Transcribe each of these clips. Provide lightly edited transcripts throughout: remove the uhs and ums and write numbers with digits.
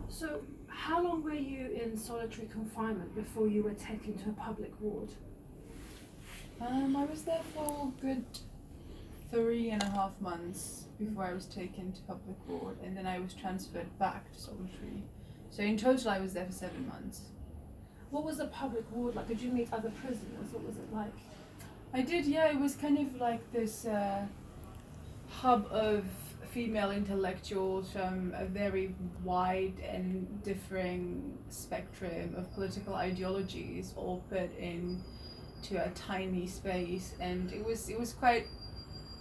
So how long were you in solitary confinement before you were taken to a public ward? I was there for a good 3.5 months before I was taken to public ward, and then I was transferred back to solitary. So in total, I was there for 7 months. What was the public ward like? Did you meet other prisoners? What was it like? I did, yeah. It was kind of like this hub of female intellectuals from a very wide and differing spectrum of political ideologies, all put into a tiny space, and it was quite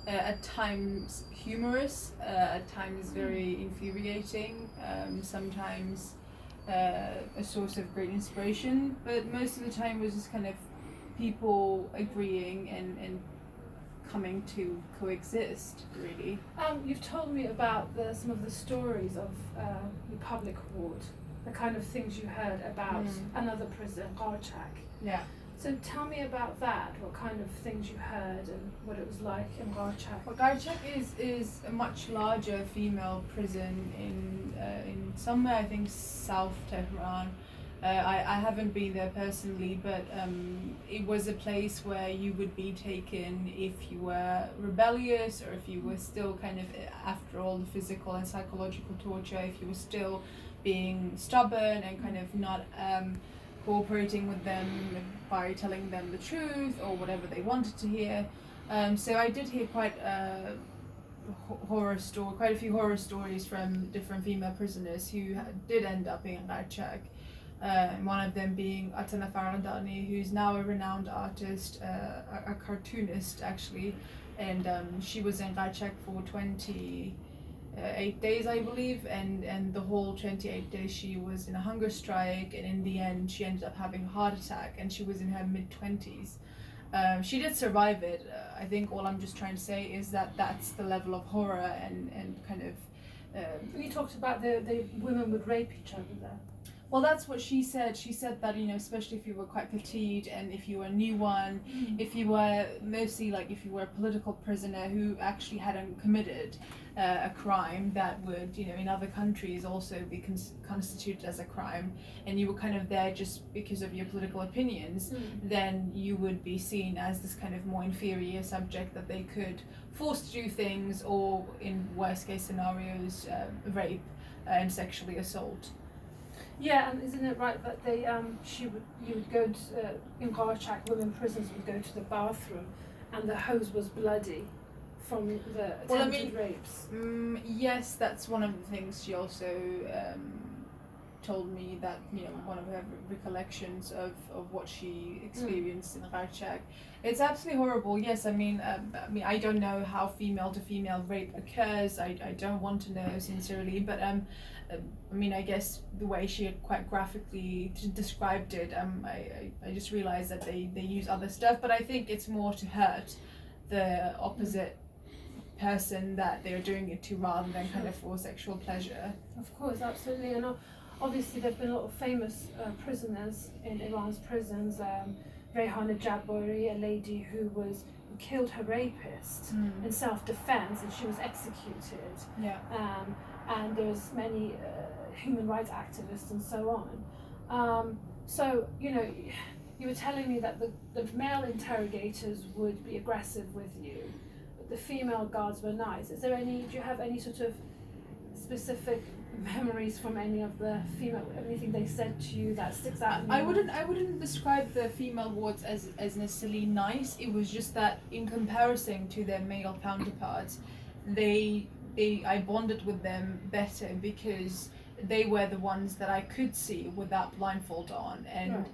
at times humorous, at times very infuriating, sometimes a source of great inspiration, but most of the time was just kind of people agreeing and coming to coexist, really. You've told me about some of the stories of the public ward, the kind of things you heard about another prison, Garchak. Yeah. So tell me about that, what kind of things you heard and what it was like in Garchak. Well, Garchak is a much larger female prison in somewhere, I think, South Tehran. I haven't been there personally, but it was a place where you would be taken if you were rebellious, or if you were still kind of, after all the physical and psychological torture, if you were still being stubborn and kind of not cooperating with them by telling them the truth or whatever they wanted to hear. So I did hear quite a few horror stories from different female prisoners who did end up being Garchak. One of them being Atana Faradani, who's now a renowned artist, a cartoonist actually, and she was in Garchak for 28 days, I believe, and the whole 28 days she was in a hunger strike, and in the end she ended up having a heart attack, and she was in her mid-20s. She did survive it. I think all I'm just trying to say is that that's the level of horror and kind of... You talked about the women would rape each other there. Well, that's what she said. She said that, especially if you were quite petite, and if you were a new one, if you were mostly like if you were a political prisoner who actually hadn't committed a crime that would, in other countries also be constituted as a crime, and you were kind of there just because of your political opinions, then you would be seen as this kind of more inferior subject that they could force to do things, or in worst case scenarios, rape and sexually assault. Yeah, and isn't it right that you would go to, in Garchak, women prisoners would go to the bathroom, and the hose was bloody from the attempted rapes? Yes, that's one of the things she also told me, that one of her recollections of what she experienced in Garchak. It's absolutely horrible. Yes, I mean I don't know how female to female rape occurs. I don't want to know sincerely, but I guess the way she had quite graphically described it, I just realized that they use other stuff, but I think it's more to hurt the opposite person that they're doing it to, rather than kind of for sexual pleasure. Of course, absolutely. And obviously there have been a lot of famous prisoners in Iran's prisons. Rehana Jabari, a lady who killed her rapist in self-defense, and she was executed. Yeah. And there's many human rights activists and so on. So you were telling me that the male interrogators would be aggressive with you, but the female guards were nice. Do you have any sort of specific memories from any of the anything they said to you that sticks out in your mind? I wouldn't describe the female wards as necessarily nice. It was just that in comparison to their male counterparts, I bonded with them better because they were the ones that I could see without blindfold on, and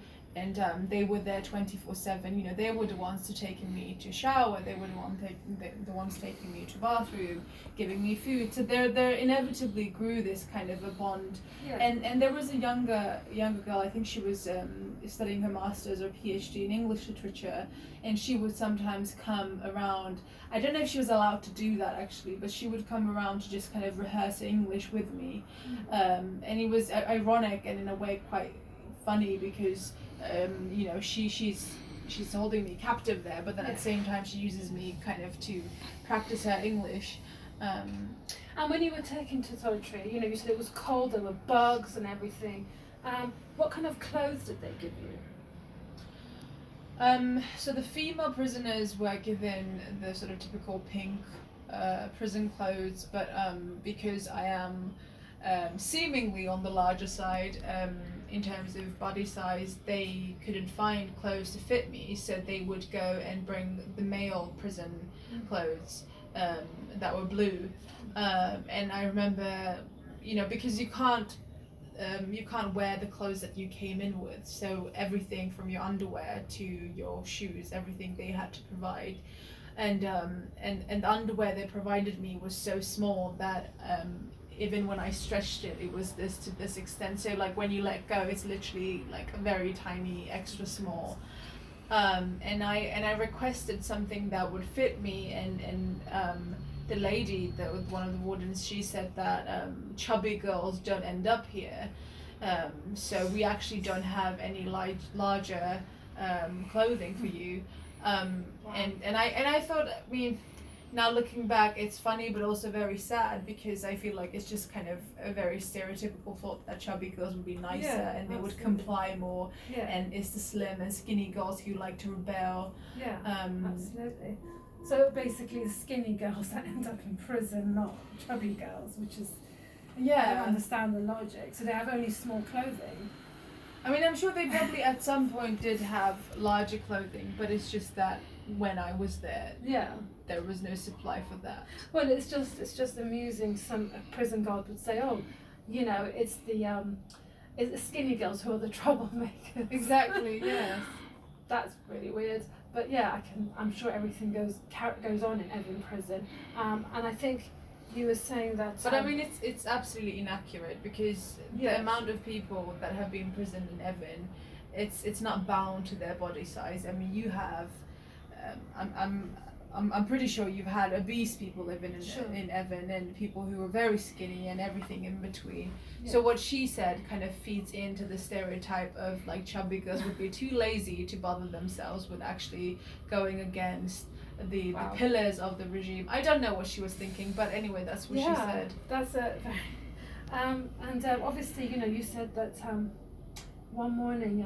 they were there 24/7. They were the ones taking me to shower. They were the ones taking me to bathroom, giving me food. So there inevitably grew this kind of a bond. Yeah. And there was a younger girl. I think she was studying her master's or PhD in English literature, and she would sometimes come around. I don't know if she was allowed to do that actually, but she would come around to just kind of rehearse English with me, and it was ironic and in a way quite funny because she's holding me captive there, but then at the same time she uses me kind of to practice her English. And when you were taken to solitary, you know, you said it was cold, there were bugs and everything. What kind of clothes did they give you? So the female prisoners were given the sort of typical pink prison clothes, but because I am seemingly on the larger side in terms of body size, they couldn't find clothes to fit me, so they would go and bring the male prison clothes that were blue. And I remember, you know, because you can't wear the clothes that you came in with, so everything from your underwear to your shoes, everything they had to provide. And the underwear they provided me was so small that even when I stretched it, it was to this extent. So like when you let go, it's literally like a very tiny, extra small. And I requested something that would fit me, and the lady that was one of the wardens, she said that chubby girls don't end up here. So we actually don't have any larger clothing for you. And I thought, I mean, now looking back, it's funny but also very sad, because I feel like it's just kind of a very stereotypical thought that chubby girls would be nicer, and they would comply more, and it's the slim and skinny girls who like to rebel. Absolutely. So basically the skinny girls that end up in prison, not chubby girls, which is, I don't understand the logic. So they have only small clothing. I mean, I'm sure they probably at some point did have larger clothing, but it's just that when I was there, there was no supply for that. Well, it's just amusing. Some prison guard would say, "Oh, you know, it's the skinny girls who are the troublemakers." Exactly. Yes. That's really weird. But yeah, I'm sure everything goes on in every prison. And I think you were saying that. But I mean, it's absolutely inaccurate, because the amount of people that have been imprisoned in Evin, it's not bound to their body size. I mean, you have, I'm pretty sure you've had obese people living in Evin, and people who are very skinny, and everything in between. Yeah. So what she said kind of feeds into the stereotype of like chubby girls would be too lazy to bother themselves with actually going against the pillars of the regime. I don't know what she was thinking, but anyway, that's what she said. That's a and obviously, you know, you said that one morning,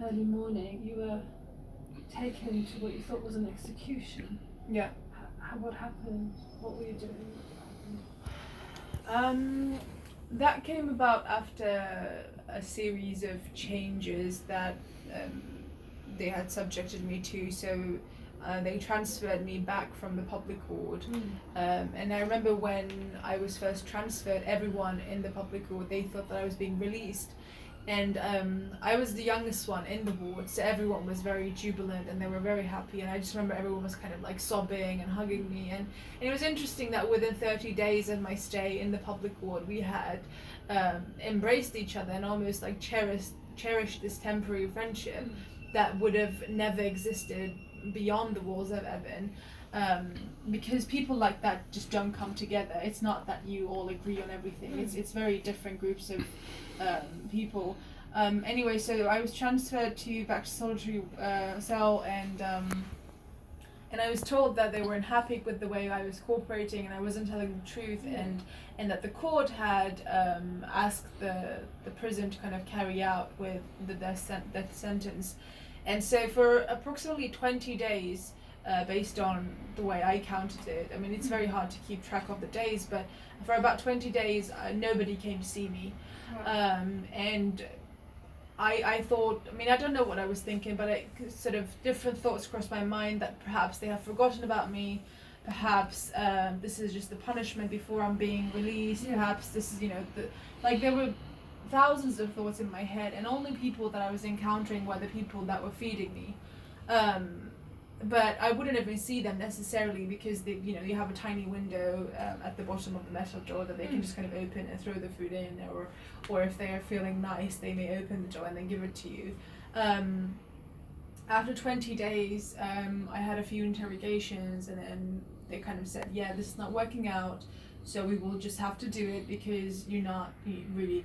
early morning, you were taken to what you thought was an execution. Yeah. What happened? What were you doing? That came about after a series of changes that they had subjected me to. So they transferred me back from the public ward. And I remember when I was first transferred, everyone in the public ward, they thought that I was being released. And I was the youngest one in the ward, so everyone was very jubilant and they were very happy, and I just remember everyone was kind of like sobbing and hugging me, and it was interesting that within 30 days of my stay in the public ward, we had embraced each other and almost like cherished this temporary friendship that would have never existed beyond the walls of Evin. Because people like that just don't come together. It's not that you all agree on everything. It's very different groups of people. Anyway, so I was transferred back to solitary cell, and I was told that they weren't happy with the way I was cooperating and I wasn't telling the truth, and that the court had asked the prison to kind of carry out with the death sentence. And so for approximately 20 days, based on the way I counted it, I mean, it's very hard to keep track of the days, but for about 20 days, nobody came to see me. And I thought, I mean, I don't know what I was thinking, but sort of different thoughts crossed my mind, that perhaps they have forgotten about me, perhaps this is just the punishment before I'm being released, perhaps this is, you know, there were thousands of thoughts in my head, and only people that I was encountering were the people that were feeding me. But I wouldn't even see them necessarily, because you have a tiny window at the bottom of the metal door that they can just kind of open and throw the food in, or if they are feeling nice, they may open the door and then give it to you. After 20 days, I had a few interrogations, and then they kind of said, yeah, this is not working out, so we will just have to do it because you're not really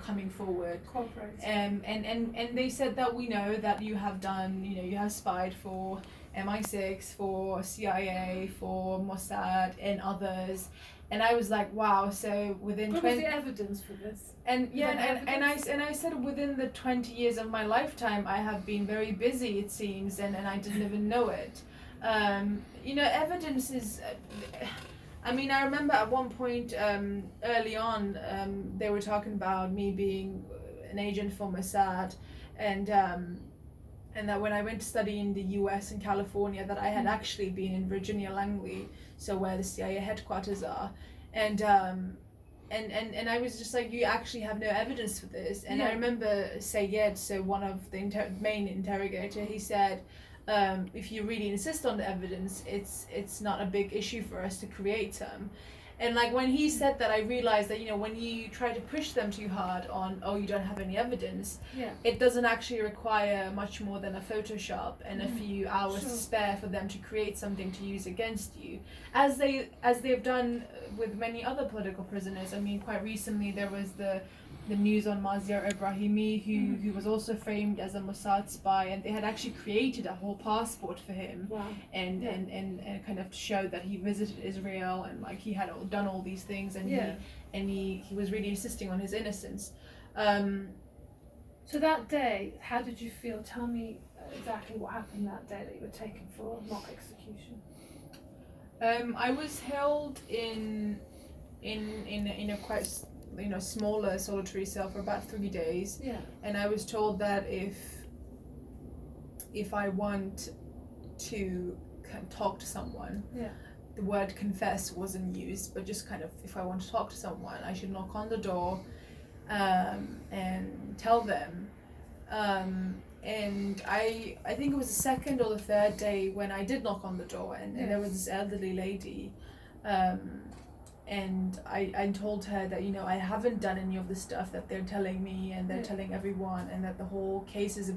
coming forward. Cooperating. And they said that we know that you have done, you have spied for MI6, for CIA, for Mossad, and others. And I was like, wow. So within What 20 was the evidence for this? and yeah, Was there evidence? and I said within the 20 years of my lifetime, I have been very busy, it seems, and I didn't even know it. Evidence is. I mean, I remember at one point early on, they were talking about me being an agent for Mossad, and that when I went to study in the U.S. in California, that I had actually been in Virginia Langley, so where the CIA headquarters are, and I was just like, you actually have no evidence for this. And I remember Sayed, so one of the main interrogator, he said, if you really insist on the evidence, it's not a big issue for us to create some. And like when he said that, I realized that when you try to push them too hard on, oh, you don't have any evidence, it doesn't actually require much more than a Photoshop and a few hours to spare for them to create something to use against you, as they've done with many other political prisoners. I mean, quite recently there was the news on Maziar Ibrahimi, who was also framed as a Mossad spy, and they had actually created a whole passport for him. Wow. And kind of showed that he visited Israel, and like he had done all these things, and he was really insisting on his innocence. So that day, how did you feel? Tell me exactly what happened that day that you were taken for mock execution. I was held in a quite smaller solitary cell for about 3 days. And I was told that if I want to talk to someone, the word confess wasn't used, but just kind of, if I want to talk to someone, I should knock on the door and tell them. And I think it was the second or the third day when I did knock on the door, and there was this elderly lady, and I told her that I haven't done any of the stuff that they're telling me and they're telling everyone, and that the whole case is